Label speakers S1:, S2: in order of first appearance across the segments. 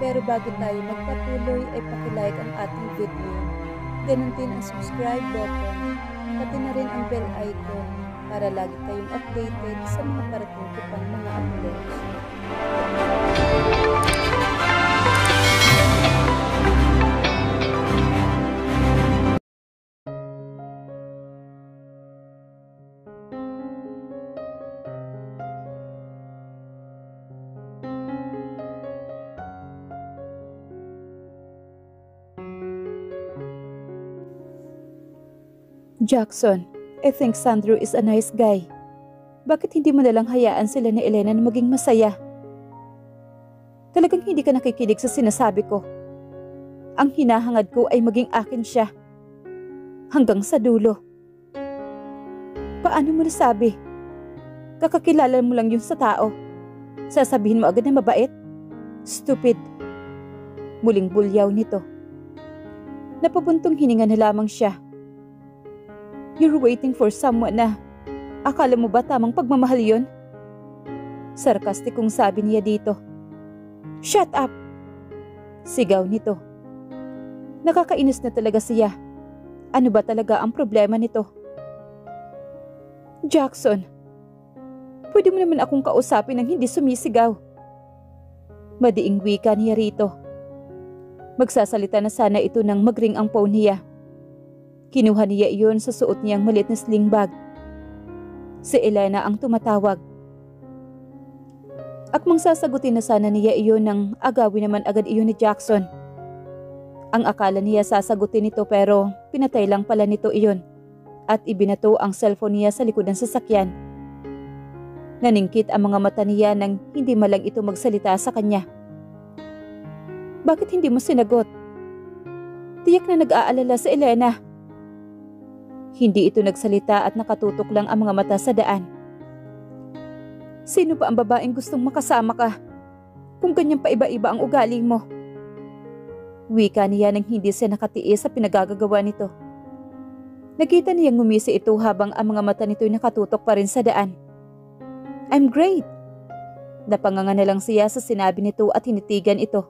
S1: Pero bago tayo magpatuloy ay pakilike ang ating video. Ganun din ang subscribe button, pati na rin ang bell icon para lagi kayong updated sa mga parating ko pang mga uploads. Jackson, I think Sandro is a nice guy. Bakit hindi mo nalang hayaan sila ni Elena na maging masaya? Talagang hindi ka nakikinig sa sinasabi ko. Ang hinahangad ko ay maging akin siya. Hanggang sa dulo. Paano mo nasabi? Kakakilala mo lang yun sa tao. Sasabihin mo agad na mabait? Stupid. Muling bulyaw nito. Napabuntong hininga na lamang siya. You're waiting for someone na akala mo ba tamang pagmamahal yun? Sarkastikong sabi niya dito. Shut up! Sigaw nito. Nakakainis na talaga siya. Ano ba talaga ang problema nito? Jackson, pwede mo naman akong kausapin ng hindi sumisigaw. Madiing wika niya rito. Magsasalita na sana ito nang magring ang phone niya. Kinuha niya iyon sa suot niyang maliit na sling bag. Si Elena ang tumatawag. Akmang sasagutin na sana niya iyon nang agawin naman agad iyon ni Jackson. Ang akala niya sasagutin nito pero pinatay lang pala nito iyon at ibinato ang cellphone niya sa likod ng sasakyan. Naningkit ang mga mata niya nang hindi malang ito magsalita sa kanya. Bakit hindi mo sinagot? Tiyak na nag-aalala si Elena. Hindi ito nagsalita at nakatutok lang ang mga mata sa daan. Sino ba ang babaeng gustong makasama ka? Kung ganyan pa iba-iba ang ugali mo. Wika niya nang hindi siya nakatiis sa pinagagagawa nito. Nakita niyang ngumisi ito habang ang mga mata nito'y nakatutok pa rin sa daan. I'm great! Napanganga na lang siya sa sinabi nito at tinitigan ito.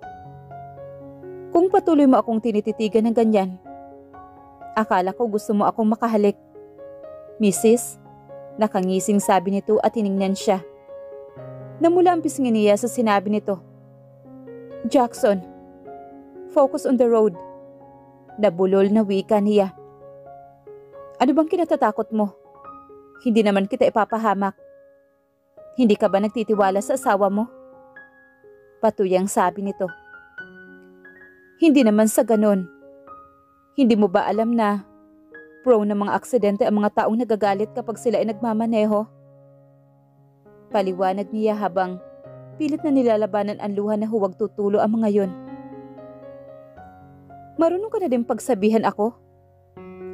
S1: Kung patuloy mo akong tinititigan ng ganyan, akala ko gusto mo akong makahalik. Mrs., nakangising sabi nito at tiningnan siya. Namula ang pisngin niya sa sinabi nito. Jackson, focus on the road. Nabulol na wika niya. Ano bang kinatatakot mo? Hindi naman kita ipapahamak. Hindi ka ba nagtitiwala sa asawa mo? Patuyang sabi nito. Hindi naman sa ganon. Hindi mo ba alam na prone ng mga aksidente ang mga taong nagagalit kapag sila ay nagmamaneho? Paliwanag niya habang pilit na nilalabanan ang luha na huwag tutulo ang mga yon. Marunong ka na din pagsabihan ako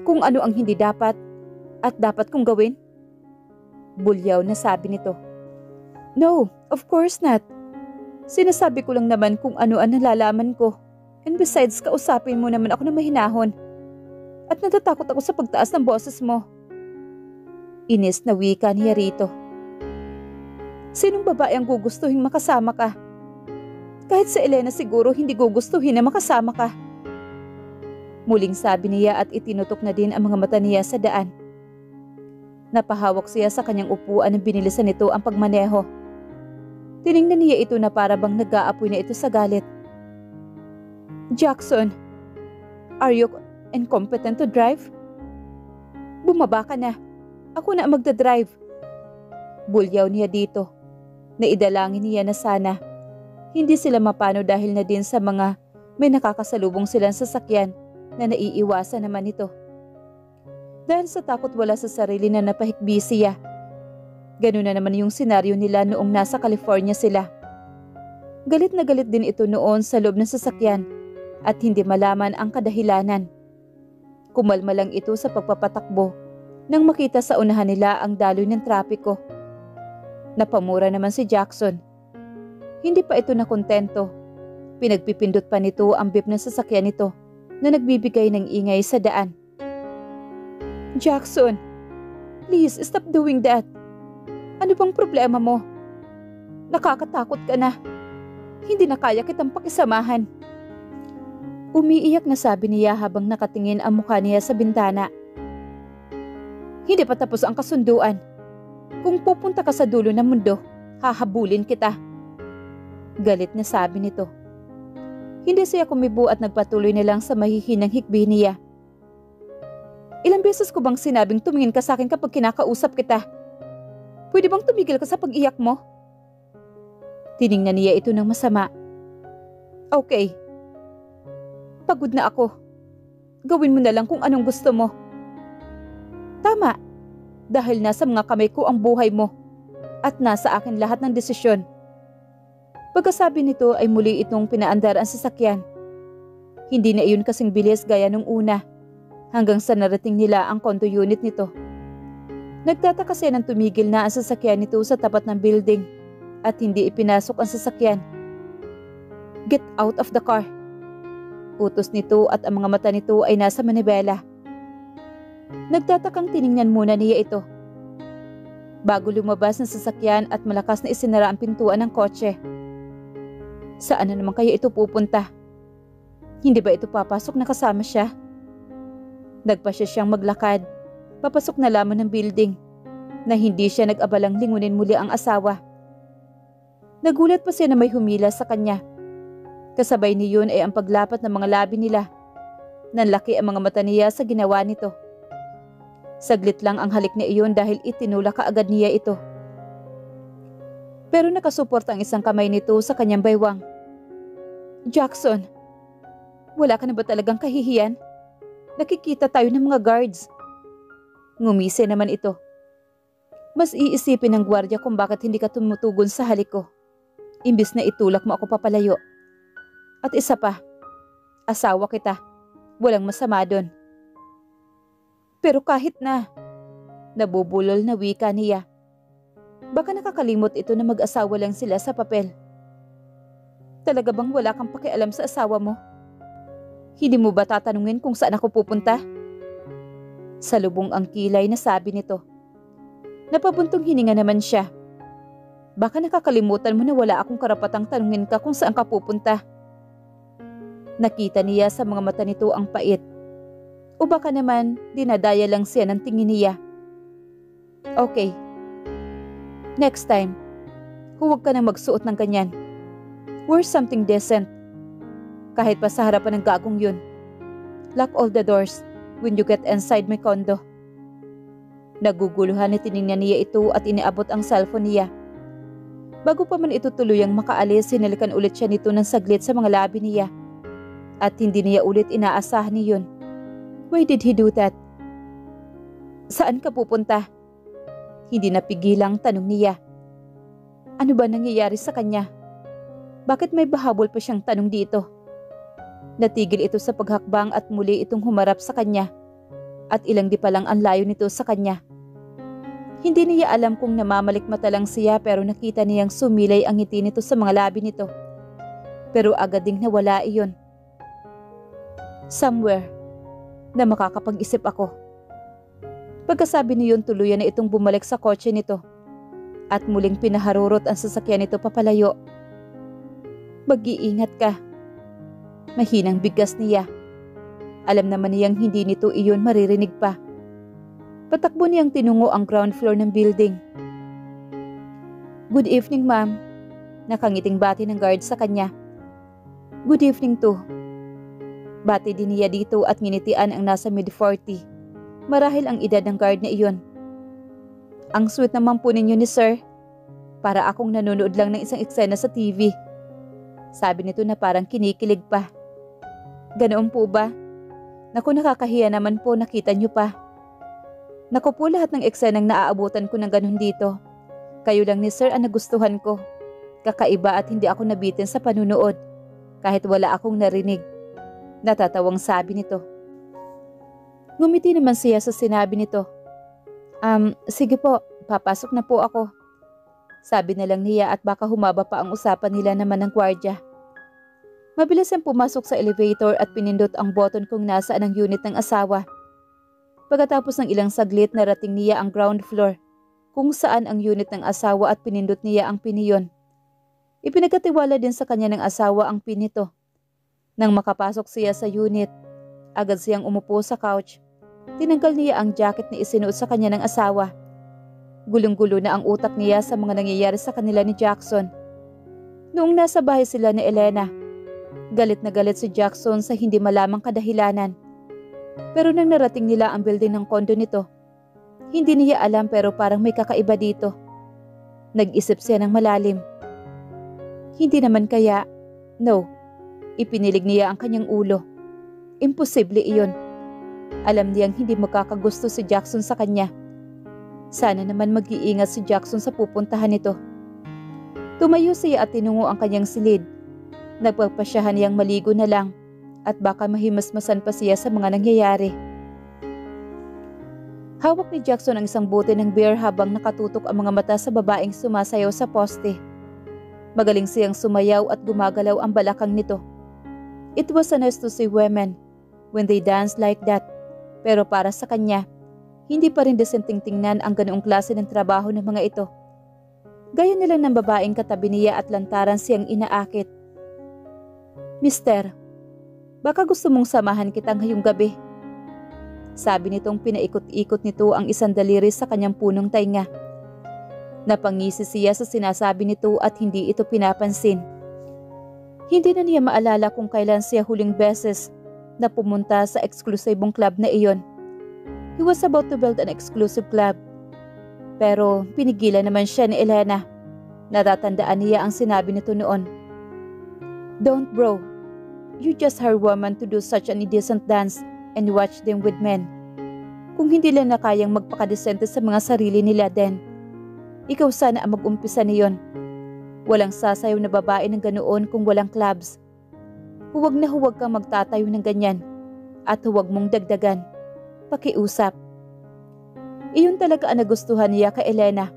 S1: kung ano ang hindi dapat at dapat kong gawin? Bulyaw na sabi nito. No, of course not. Sinasabi ko lang naman kung ano ang nalalaman ko. And besides, kausapin mo naman ako na mahinahon. At natatakot ako sa pagtaas ng boses mo. Inis na wika niya rito. Sinong babae ang gugustuhin makasama ka? Kahit sa Elena siguro hindi gugustuhin na makasama ka. Muling sabi niya at itinutok na din ang mga mata niya sa daan. Napahawak siya sa kanyang upuan nang binilisan nito ang pagmaneho. Tiningnan niya ito na para bang nag-aapoy na ito sa galit. Jackson, are you incompetent to drive? Bumaba ka na. Ako na magdadrive. Bulyaw niya dito. Naidalangin niya na sana hindi sila mapano dahil na din sa mga may nakakasalubong silang sasakyan na naiiwasan naman ito. Dahil sa takot wala sa sarili na napahikbi siya. Ganun na naman yung senaryo nila noong nasa California sila. Galit na galit din ito noon sa loob ng sasakyan at hindi malaman ang kadahilanan. Kumalma lang ito sa pagpapatakbo nang makita sa unahan nila ang daloy ng trapiko. Napamura naman si Jackson. Hindi pa ito nakontento. Pinagpipindot pa nito ang beep ng sasakyan nito na nagbibigay ng ingay sa daan. Jackson, please stop doing that. Ano bang problema mo? Nakakatakot ka na. Hindi na kaya kitang pakisamahan. Umiiyak na sabi niya habang nakatingin ang mukha niya sa bintana. Hindi pa tapos ang kasunduan. Kung pupunta ka sa dulo ng mundo, hahabulin kita. Galit na sabi nito. Hindi siya kumibo at nagpatuloy na lang sa mahihinang hikbi niya. Ilang beses ko bang sinabing tumingin ka sa akin kapag kinakausap kita? Pwede bang tumigil ka sa pag-iyak mo? Tiningnan niya ito ng masama. Okay. Pagod na ako. Gawin mo na lang kung anong gusto mo. Tama. Dahil nasa mga kamay ko ang buhay mo. At nasa akin lahat ng desisyon. Pagkasabi nito ay muli itong pinaandar ang sasakyan. Hindi na iyon kasing bilis gaya nung una. Hanggang sa narating nila ang condo unit nito. Nagtataka siya nang tumigil na ang sasakyan nito sa tapat ng building at hindi ipinasok ang sasakyan. Get out of the car. Utos nito at ang mga mata nito ay nasa manibela. Nagtatakang tiningnan muna niya ito. Bago lumabas ng sasakyan at malakas na isinara ang pintuan ng kotse. Saan na naman kaya ito pupunta? Hindi ba ito papasok na kasama siya? Nagpasya siyang maglakad, papasok na lamang ng building, na hindi siya nag-abalang lingunin muli ang asawa. Nagulat pa siya na may humila sa kanya. Kasabay niyon ay ang paglapat ng mga labi nila. Nanlaki ang mga mata niya sa ginawa nito. Saglit lang ang halik niya iyon dahil itinulak kaagad niya ito. Pero nakasuport ang isang kamay nito sa kanyang baywang. Jackson, wala ka na ba talagang kahihiyan? Nakikita tayo ng mga guards. Ngumisi naman ito. Mas iisipin ng gwardiya kung bakit hindi ka tumutugon sa halik ko. Imbis na itulak mo ako papalayo. At isa pa, asawa kita. Walang masama doon. Pero kahit na, nabubulol na wika niya. Baka nakakalimot ito na mag-asawa lang sila sa papel. Talaga bang wala kang pakialam sa asawa mo? Hindi mo ba tatanungin kung saan ako pupunta? Salubong ang kilay na sabi nito. Napabuntong hininga naman siya. Baka nakakalimutan mo na wala akong karapatang tanungin ka kung saan ka pupunta. Nakita niya sa mga mata nito ang pait. O baka naman dinadaya lang siya ng tingin niya. Okay. Next time, huwag ka nang magsuot ng ganyan. Wear something decent. Kahit pa sa harapan ng gagong yun. Lock all the doors when you get inside my condo. Naguguluhan na tiningnan niya ito at iniabot ang cellphone niya. Bago pa man ito tuluyang makaalis, sinalikan ulit siya nito ng saglit sa mga labi niya. At hindi niya ulit inaasahan niyon. Why did he do that? Saan ka pupunta? Hindi napigilang tanong niya. Ano ba nangyayari sa kanya? Bakit may bahabol pa siyang tanong dito? Natigil ito sa paghakbang at muli itong humarap sa kanya. At ilang di pa lang ang layo nito sa kanya. Hindi niya alam kung namamalikmata lang siya pero nakita niyang sumilay ang ngiti nito sa mga labi nito. Pero agad ding nawala iyon. Somewhere na makakapag-isip ako. Pagkasabi niyon tuluyan na itong bumalik sa kotse nito. At muling pinaharurot ang sasakyan nito papalayo. Mag-iingat ka. Mahinang bigkas niya. Alam naman niyang hindi nito iyon maririnig pa. Patakbo niyang tinungo ang ground floor ng building. Good evening, ma'am. Nakangiting bati ng guard sa kanya. Good evening too. Bati din niya dito at nginitian ang nasa mid-40. Marahil ang edad ng guard na iyon. Ang sweet naman po ninyo ni sir. Para akong nanonood lang ng isang eksena sa TV. Sabi nito na parang kinikilig pa. Ganoon po ba? Naku, nakakahiya naman po, nakita niyo pa. Naku po, lahat ng eksenang naaabutan ko ng ganun dito. Kayo lang ni sir ang nagustuhan ko. Kakaiba at hindi ako nabitin sa panunood. Kahit wala akong narinig. Natatawang sabi nito. Ngumiti naman siya sa sinabi nito. Sige po, papasok na po ako. Sabi na lang niya at baka humaba pa ang usapan nila naman ng gwardya. Mabilis siyang pumasok sa elevator at pinindot ang button kung nasaan ang unit ng asawa. Pagkatapos ng ilang saglit narating niya ang ground floor, kung saan ang unit ng asawa at pinindot niya ang piniyon. Ipinagkatiwala din sa kanya ng asawa ang pin nito. Nang makapasok siya sa unit, agad siyang umupo sa couch. Tinanggal niya ang jacket na isinuot sa kanya ng asawa. Gulong-gulo na ang utak niya sa mga nangyayari sa kanila ni Jackson. Noong nasa bahay sila ni Elena, galit na galit si Jackson sa hindi malamang kadahilanan. Pero nang narating nila ang building ng kondo nito, hindi niya alam pero parang may kakaiba dito. Nag-isip siya ng malalim. Hindi naman kaya, no, ipinilig niya ang kanyang ulo. Imposible iyon. Alam niyang hindi makakagusto si Jackson sa kanya. Sana naman mag-iingat si Jackson sa pupuntahan nito. Tumayo siya at tinungo ang kanyang silid. Nagpagpasyahan niyang maligo na lang at baka mahimasmasan pa siya sa mga nangyayari. Hawak ni Jackson ang isang bote ng beer habang nakatutok ang mga mata sa babaeng sumasayaw sa poste. Magaling siyang sumayaw at gumagalaw ang balakang nito. It was nice to see women when they dance like that. Pero para sa kanya, hindi pa rin desenteng tingnan ang ganoong klase ng trabaho ng mga ito. Gaya nila ng babaeng katabi niya at lantaran siyang inaakit. Mister, baka gusto mong samahan kita ngayong gabi. Sabi nitong pinaikot-ikot nito ang isang daliri sa kanyang punong tainga. Napangisi siya sa sinasabi nito at hindi ito pinapansin. Hindi na niya maalala kung kailan siya huling beses na pumunta sa eksklusibong club na iyon. He was about to build an exclusive club. Pero pinigilan naman siya ni Elena. Natatandaan niya ang sinabi nito noon. Don't bro. You just hire women to do such an indecent dance and watch them with men. Kung hindi lang na kayang magpakadesente sa mga sarili nila din, ikaw sana ang mag-umpisa niyon. Walang sasayaw na babae ng ganoon kung walang clubs. Huwag na huwag kang magtatayo ng ganyan at huwag mong dagdagan. Pakiusap. Iyon talaga ang nagustuhan niya kay Elena.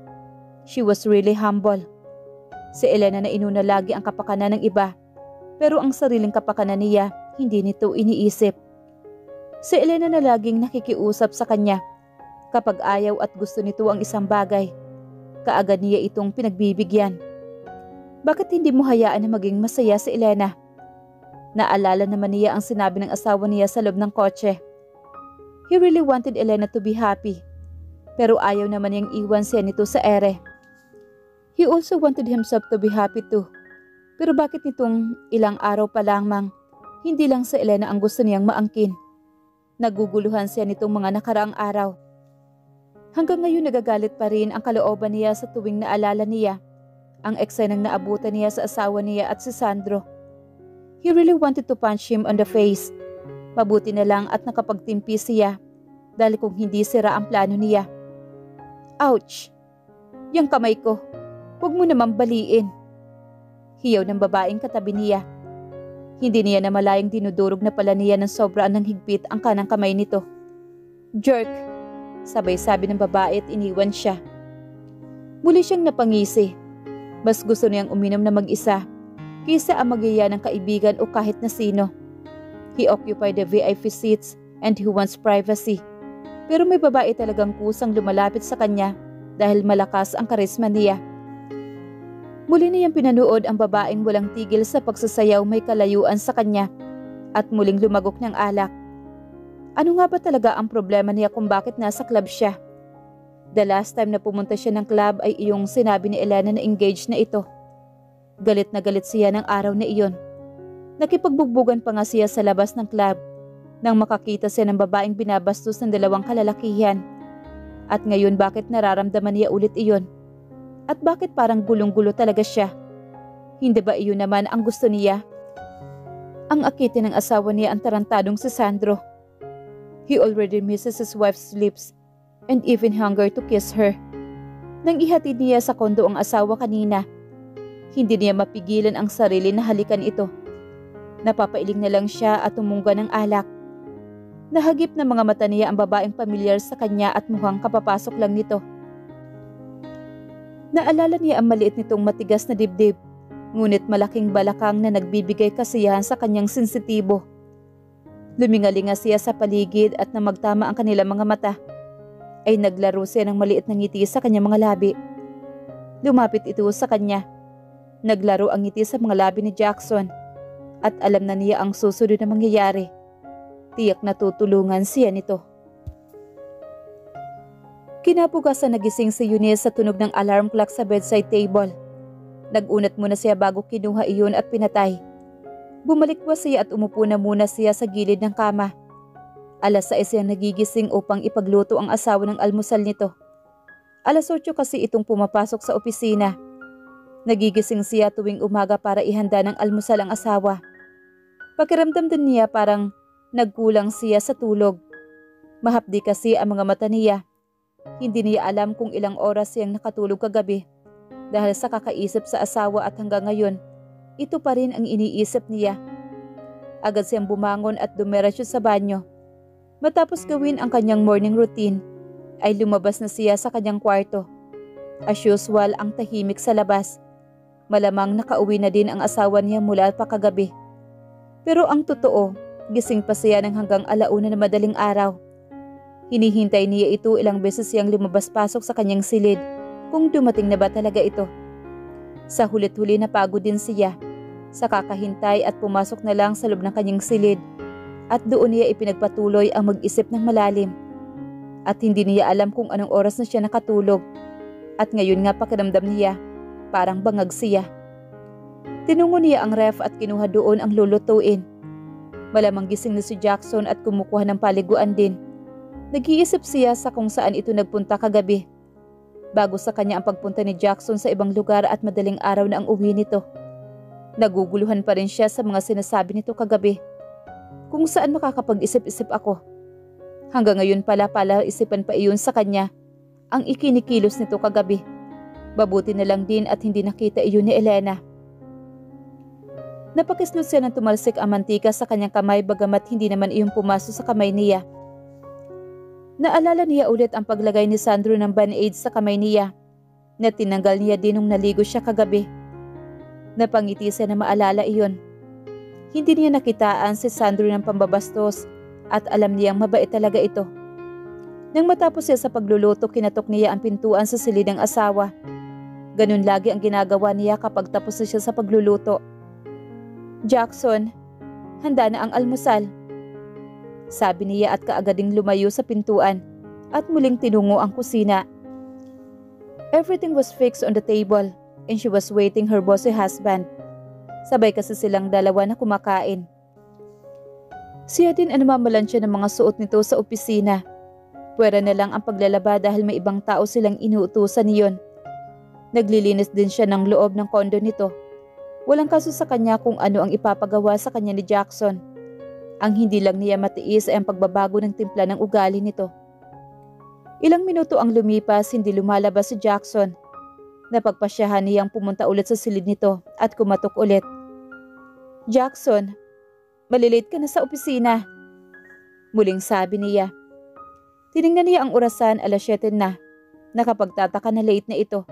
S1: She was really humble. Si Elena na inuna lagi ang kapakanan ng iba, pero ang sariling kapakanan niya hindi nito iniisip. Si Elena na laging nakikiusap sa kanya. Kapag ayaw at gusto nito ang isang bagay, kaagad niya itong pinagbibigyan. Bakit hindi mo hayaan na maging masaya si Elena? Naalala naman niya ang sinabi ng asawa niya sa loob ng kotse. He really wanted Elena to be happy. Pero ayaw naman niyang iwan siya nito sa ere. He also wanted himself to be happy too. Pero bakit nitong ilang araw pa lamang, hindi lang sa Elena ang gusto niyang maangkin. Naguguluhan siya nitong mga nakaraang araw. Hanggang ngayon nagagalit pa rin ang kalooban niya sa tuwing naalala niya ang eksenang naabutan niya sa asawa niya at si Sandro. He really wanted to punch him on the face. Mabuti na lang at nakapagtimpi siya dahil kung hindi sira ang plano niya. Ouch! Yang kamay ko, huwag mo naman baliin. Hiyaw ng babaeng katabi niya. Hindi niya namalayang dinudurog na pala niya ng sobraan ng higpit ang kanang kamay nito. Jerk! Sabay sabi ng babae at iniwan siya. Muli siyang napangisi. Mas gusto niyang uminom na mag-isa kaysa ang magyaya ng kaibigan o kahit na sino. He occupied the VIP seats and he wants privacy. Pero may babae talagang kusang lumalapit sa kanya dahil malakas ang karisma niya. Muli niyang pinanood ang babaeng walang tigil sa pagsasayaw may kalayuan sa kanya at muling lumagok ng alak. Ano nga ba talaga ang problema niya kung bakit nasa club siya? The last time na pumunta siya ng club ay iyong sinabi ni Elena na engaged na ito. Galit na galit siya ng araw na iyon. Nakipagbugbugan pa nga siya sa labas ng club nang makakita siya ng babaeng binabastos ng dalawang kalalakihan. At ngayon bakit nararamdaman niya ulit iyon? At bakit parang gulong-gulo talaga siya? Hindi ba iyon naman ang gusto niya? Ang akitin ng asawa niya ang tarantadong si Sandro. He already misses his wife's lips and even hunger to kiss her. Nang ihatid niya sa kondo ang asawa kanina, hindi niya mapigilan ang sarili na halikan ito. Napapailing na lang siya at tumungga ng alak. Nahagip na mga mata niya ang babaeng pamilyar sa kanya at mukhang kapapasok lang nito. Naalala niya ang maliit nitong matigas na dibdib, ngunit malaking balakang na nagbibigay kasiyahan sa kanyang sensitibo. Lumingalinga siya sa paligid at nang magtama ang kanilang mga mata, ay naglaro siya ng maliit na ngiti sa kanyang mga labi. Lumapit ito sa kanya. Naglaro ang ngiti sa mga labi ni Jackson at alam na niya ang susunod na mangyayari. Tiyak na tutulungan siya nito. Kinabukasan nagising si Eunice sa tunog ng alarm clock sa bedside table. Nagunat muna siya bago kinuha iyon at pinatay. Bumalik pa siya at umupo na muna siya sa gilid ng kama. Alas 6 siyang nagigising upang ipagluto ang asawa ng almusal nito. Alas 8 kasi itong pumapasok sa opisina. Nagigising siya tuwing umaga para ihanda ng almusal ang asawa. Pakiramdam din niya parang nagkulang siya sa tulog. Mahapdi kasi ang mga mata niya. Hindi niya alam kung ilang oras siyang nakatulog kagabi. Dahil sa kakaisip sa asawa at hanggang ngayon, ito pa rin ang iniisip niya. Agad siyang bumangon at dumiretso sa banyo. Matapos gawin ang kanyang morning routine, ay lumabas na siya sa kanyang kwarto. As usual, ang tahimik sa labas. Malamang nakauwi na din ang asawa niya mula pa kagabi. Pero ang totoo, gising pa siya ng hanggang 1:00 na madaling araw. Hinihintay niya ito, ilang beses siyang lumabas-pasok sa kanyang silid kung dumating na ba talaga ito. Sa hulit-huli napagod din siya sa kakahintay at pumasok na lang sa loob ng kanyang silid at doon niya ipinagpatuloy ang mag-isip ng malalim. At hindi niya alam kung anong oras na siya nakatulog at ngayon nga pakiramdam niya parang bangag siya. Tinungo niya ang ref at kinuha doon ang lulutuin. Malamang gising na si Jackson at kumukuha ng paliguan din. Nag-iisip siya sa kung saan ito nagpunta kagabi. Bago sa kanya ang pagpunta ni Jackson sa ibang lugar at madaling araw na ang uwi nito. Naguguluhan pa rin siya sa mga sinasabi nito kagabi. Kung saan makakapag-isip-isip ako. Hanggang ngayon pala isipan pa iyon sa kanya ang ikinikilos nito kagabi. Mabuti na lang din at hindi nakita iyon ni Elena. Napakislot siya ng tumalsik ang mantika sa kanyang kamay bagamat hindi naman iyon pumasok sa kamay niya. Naalala niya ulit ang paglagay ni Sandro ng band-aid sa kamay niya na tinanggal niya din nung naligo siya kagabi. Napangiti siya na maalala iyon. Hindi niya nakitaan si Sandro ng pambabastos at alam niyang mabait talaga ito. Nang matapos siya sa pagluluto, kinatok niya ang pintuan sa silid ng asawa. Ganun lagi ang ginagawa niya kapag tapos na siya sa pagluluto. Jackson, handa na ang almusal. Sabi niya at kaagading lumayo sa pintuan at muling tinungo ang kusina. Everything was fixed on the table and she was waiting her bossy husband. Sabay kasi silang dalawa na kumakain. Siya din ang namamalansya ng mga suot nito sa opisina. Pwera na lang ang paglalaba dahil may ibang tao silang inuutusan niyon. Naglilinis din siya ng loob ng kondo nito. Walang kaso sa kanya kung ano ang ipapagawa sa kanya ni Jackson. Ang hindi lang niya matiis ay ang pagbabago ng timpla ng ugali nito. Ilang minuto ang lumipas, hindi lumalabas si Jackson. Napagpasyahan niyang pumunta ulit sa silid nito at kumatok ulit. Jackson, malilate ka na sa opisina. Muling sabi niya. Tiningnan niya ang orasan, 7:00 na. Nakapagtataka na late na ito.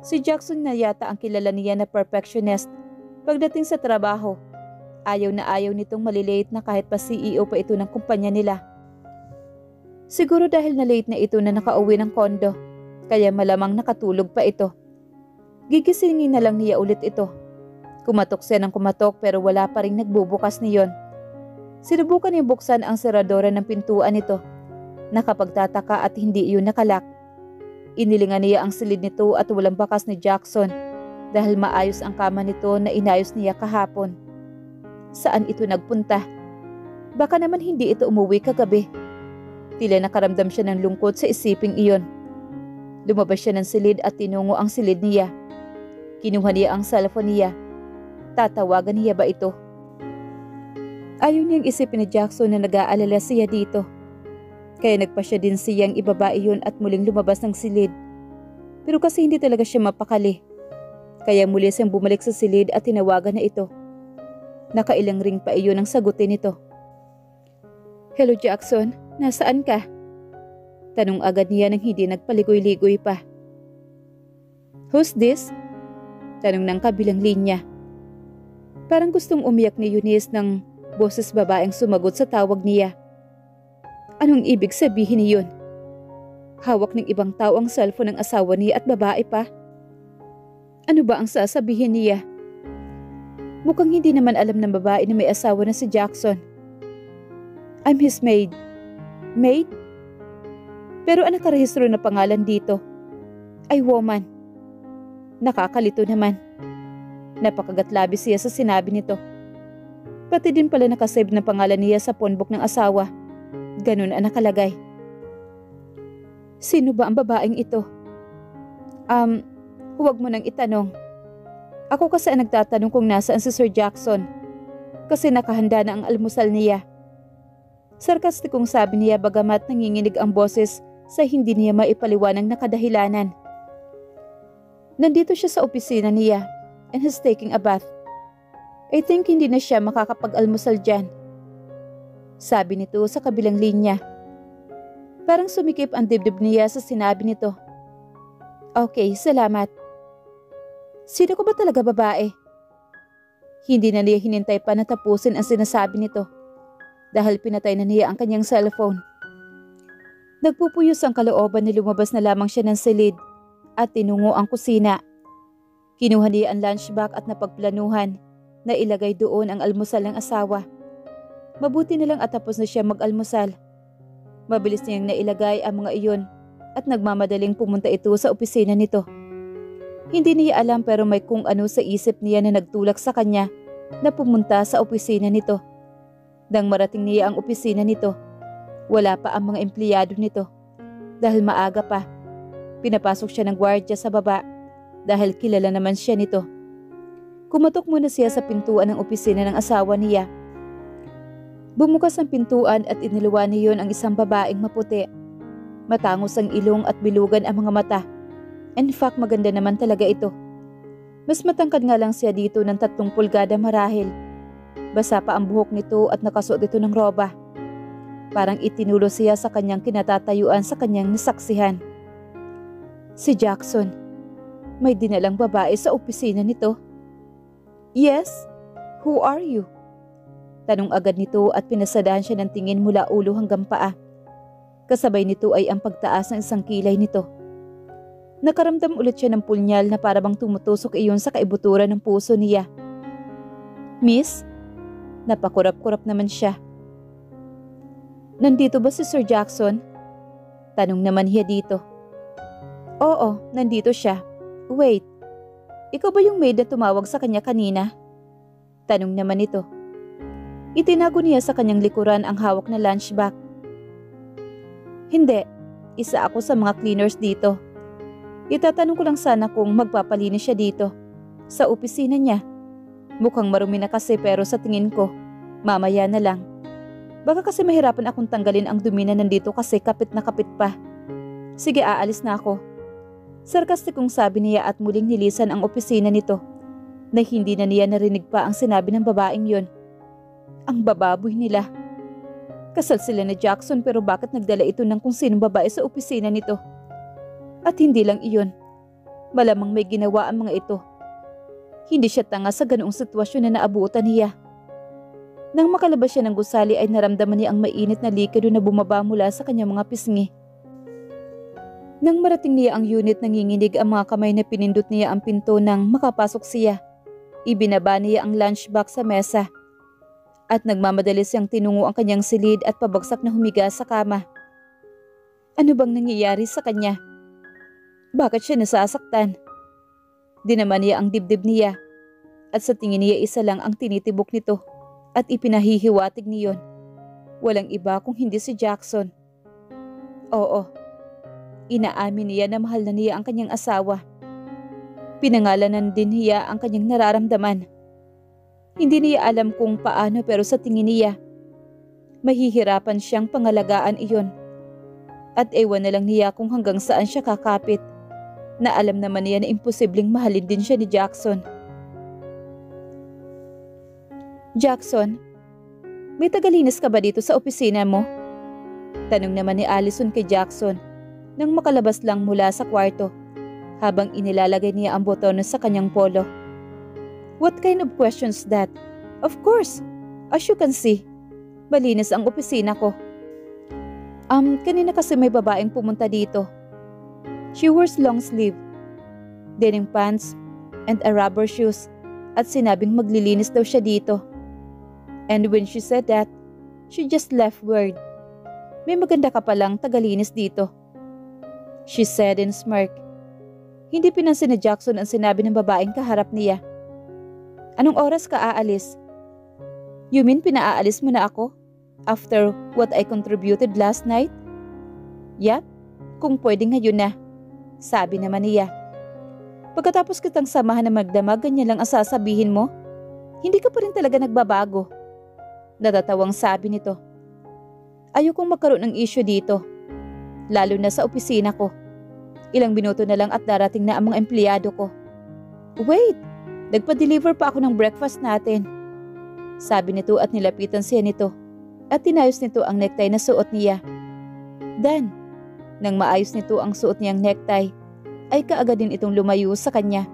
S1: Si Jackson na yata ang kilala niya na perfectionist. Pagdating sa trabaho, ayaw na ayaw nitong malilate na kahit pa CEO pa ito ng kumpanya nila. Siguro dahil na late na ito na nakauwi ng kondo, kaya malamang nakatulog pa ito. Gigisingin na lang niya ulit ito. Kumatok siya ng kumatok pero wala pa ring nagbubukas niyon. Sinubukan niyang buksan ang seradora ng pintuan nito. Nakapagtataka at hindi iyon nakalak. Inilingan niya ang silid nito at walang bakas ni Jackson dahil maayos ang kama nito na inayos niya kahapon. Saan ito nagpunta? Baka naman hindi ito umuwi kagabi. Tila nakaramdam siya ng lungkot sa isiping iyon. Lumabas siya ng silid at tinungo ang silid niya. Kinuha niya ang cellphone niya. Tatawagan niya ba ito? Ayaw niyang isipin ni Jackson na nag-aalala siya dito. Kaya nagpasya din siyang ibaba iyon at muling lumabas ng silid. Pero kasi hindi talaga siya mapakali. Kaya muli siyang bumalik sa silid at tinawagan na ito. Nakailang ring pa iyon ang sagutin nito. Hello Jackson, nasaan ka? Tanong agad niya nang hindi nagpaligoy-ligoy pa. Who's this? Tanong ng kabilang linya. Parang gustong umiyak ni Eunice ng boses babaeng sumagot sa tawag niya. Anong ibig sabihin niyon? Hawak ng ibang tao ang cellphone ng asawa niya at babae pa. Ano ba ang sasabihin niya? Mukhang hindi naman alam ng babae na may asawa na si Jackson. I'm his maid. Maid? Pero ang nakarehistro na pangalan dito ay woman. Nakakalito naman. Napakagatlabi siya sa sinabi nito. Pati din pala nakasave ng pangalan niya sa phonebook ng asawa. Ganun ang nakalagay. Sino ba ang babaeng ito? Huwag mo nang itanong. Ako kasi ang nagtatanong kung nasaan si Sir Jackson. Kasi nakahanda na ang almusal niya. Sarkastikong sabi niya bagamat nanginginig ang boses sa hindi niya maipaliwanag na kadahilanan. Nandito siya sa opisina niya and he's taking a bath. I think hindi na siya makakapag-almusal dyan. Sabi nito sa kabilang linya. Parang sumikip ang dibdib niya sa sinabi nito. Okay, salamat. Sino ko ba talaga babae? Hindi na niya hinintay pa na tapusin ang sinasabi nito dahil pinatay na niya ang kanyang cellphone. Nagpupuyos ang kalooban na lumabas na lamang siya ng silid at tinungo ang kusina. Kinuha niya ang lunchbox at napagplanuhan na ilagay doon ang almusal ng asawa. Mabuti na lang at tapos na siya mag-almusal. Mabilis niyang nailagay ang mga iyon at nagmamadaling pumunta ito sa opisina nito. Hindi niya alam pero may kung ano sa isip niya na nagtulak sa kanya na pumunta sa opisina nito. Nang marating niya ang opisina nito, wala pa ang mga empleyado nito. Dahil maaga pa, pinapasok siya ng gwardya sa baba dahil kilala naman siya nito. Kumatok muna siya sa pintuan ng opisina ng asawa niya. Bumukas ang pintuan at iniluwa niyon ang isang babaeng maputi. Matangos ang ilong at bilugan ang mga mata. In fact, maganda naman talaga ito. Mas matangkad nga lang siya dito ng 3 pulgada marahil. Basa pa ang buhok nito at nakasuot ito ng roba. Parang itinulo siya sa kanyang kinatatayuan sa kanyang nasaksihan. Si Jackson. May dinalang babae sa opisina nito. Yes? Who are you? Tanong agad nito at pinasadahan siya ng tingin mula ulo hanggang paa. Kasabay nito ay ang pagtaas ng isang kilay nito. Nakaramdam ulit siya ng punyal na parabang tumutusok iyon sa kaibuturan ng puso niya. Miss? Napakurap-kurap naman siya. Nandito ba si Sir Jackson? Tanong naman niya dito. Oo, nandito siya. Wait, ikaw ba yung maid na tumawag sa kanya kanina? Tanong naman ito. Itinago niya sa kanyang likuran ang hawak na lunchbox. Hindi, isa ako sa mga cleaners dito. Itatanong ko lang sana kung magpapalinis siya dito, sa opisina niya. Mukhang marumi na kasi pero sa tingin ko, mamaya na lang. Baka kasi mahirapan akong tanggalin ang dumi na nandito kasi kapit na kapit pa. Sige, aalis na ako. Sarkastikong sabi niya at muling nilisan ang opisina nito, na hindi na niya narinig pa ang sinabi ng babaeng yon. Ang bababoy nila. Kasal sila ni Jackson pero bakit nagdala ito ng kung sinong babae sa opisina nito? At hindi lang iyon, malamang may ginawa ang mga ito. Hindi siya tanga sa ganoong sitwasyon na naabutan niya. Nang makalabas siya ng gusali ay naramdaman niya ang mainit na likido na bumaba mula sa kanyang mga pisngi. Nang marating niya ang unit, nanginginig ang mga kamay na pinindot niya ang pinto nang makapasok siya. Ibinaba niya ang lunchbox sa mesa. At nagmamadali siyang tinungo ang kanyang silid at pabagsak na humiga sa kama. Ano bang nangyayari sa kanya? Bakit siya nasasaktan? Dinaman niya ang dibdib niya at sa tingin niya isa lang ang tinitibok nito at ipinahihiwatig niyon. Walang iba kung hindi si Jackson. Oo, inaamin niya na mahal na niya ang kanyang asawa. Pinangalanan din niya ang kanyang nararamdaman. Hindi niya alam kung paano pero sa tingin niya, mahihirapan siyang pangalagaan iyon. At ewan na lang niya kung hanggang saan siya kakapit. Na alam naman niya na imposibleng mahalin din siya ni Jackson. Jackson, may tagalinis ka ba dito sa opisina mo? Tanong naman ni Allison kay Jackson nang makalabas lang mula sa kwarto habang inilalagay niya ang botones sa kanyang polo. What kind of questions that? Of course, as you can see, malinis ang opisina ko. Kanina kasi may babaeng pumunta dito. She wears long sleeve, denim pants, and a rubber shoes at sinabing maglilinis daw siya dito. And when she said that, she just left word. May maganda ka palang tagalinis dito, she said and smirked. Hindi pinansin ni Jackson ang sinabi ng babaeng kaharap niya. Anong oras ka aalis? You mean pinaaalis mo na ako? After what I contributed last night? Yap, kung pwede ngayon na, sabi naman niya. Pagkatapos kitang samahan na magdamag, ganyan lang ang sasabihin mo? Hindi ka pa rin talaga nagbabago. Natatawang sabi nito. Ayokong magkaroon ng issue dito, lalo na sa opisina ko. Ilang minuto na lang at darating na ang mga empleyado ko. Wait, nagpa-deliver pa ako ng breakfast natin, sabi nito at nilapitan siya nito at tinayos nito ang necktie na suot niya. Dan, nang maayos nito ang suot niyang necktie, ay kaagad din itong lumayo sa kanya.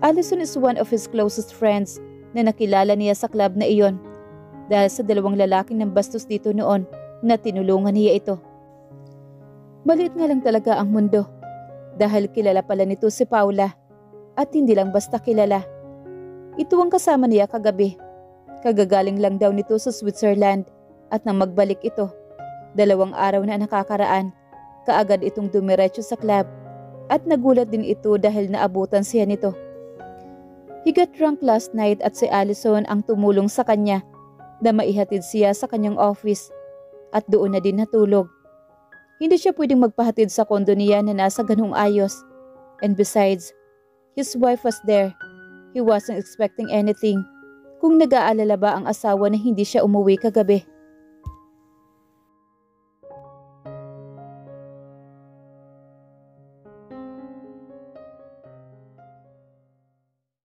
S1: Allison is one of his closest friends na nakilala niya sa club na iyon dahil sa dalawang lalaking ng bastos dito noon na tinulungan niya ito. Maliit nga lang talaga ang mundo dahil kilala pala nito si Paula at hindi lang basta kilala. Ito ang kasama niya kagabi. Kagagaling lang daw nito sa Switzerland at nang magbalik ito, 2 araw na nakakaraan, kaagad itong dumiretso sa club at nagulat din ito dahil naabutan siya nito. He got drunk last night at si Allison ang tumulong sa kanya na maihatid siya sa kanyang office at doon na din natulog. Hindi siya pwedeng magpahatid sa kondo niya na nasa ganung ayos. And besides, his wife was there. He wasn't expecting anything. Kung nag-aalala ba ang asawa na hindi siya umuwi kagabi.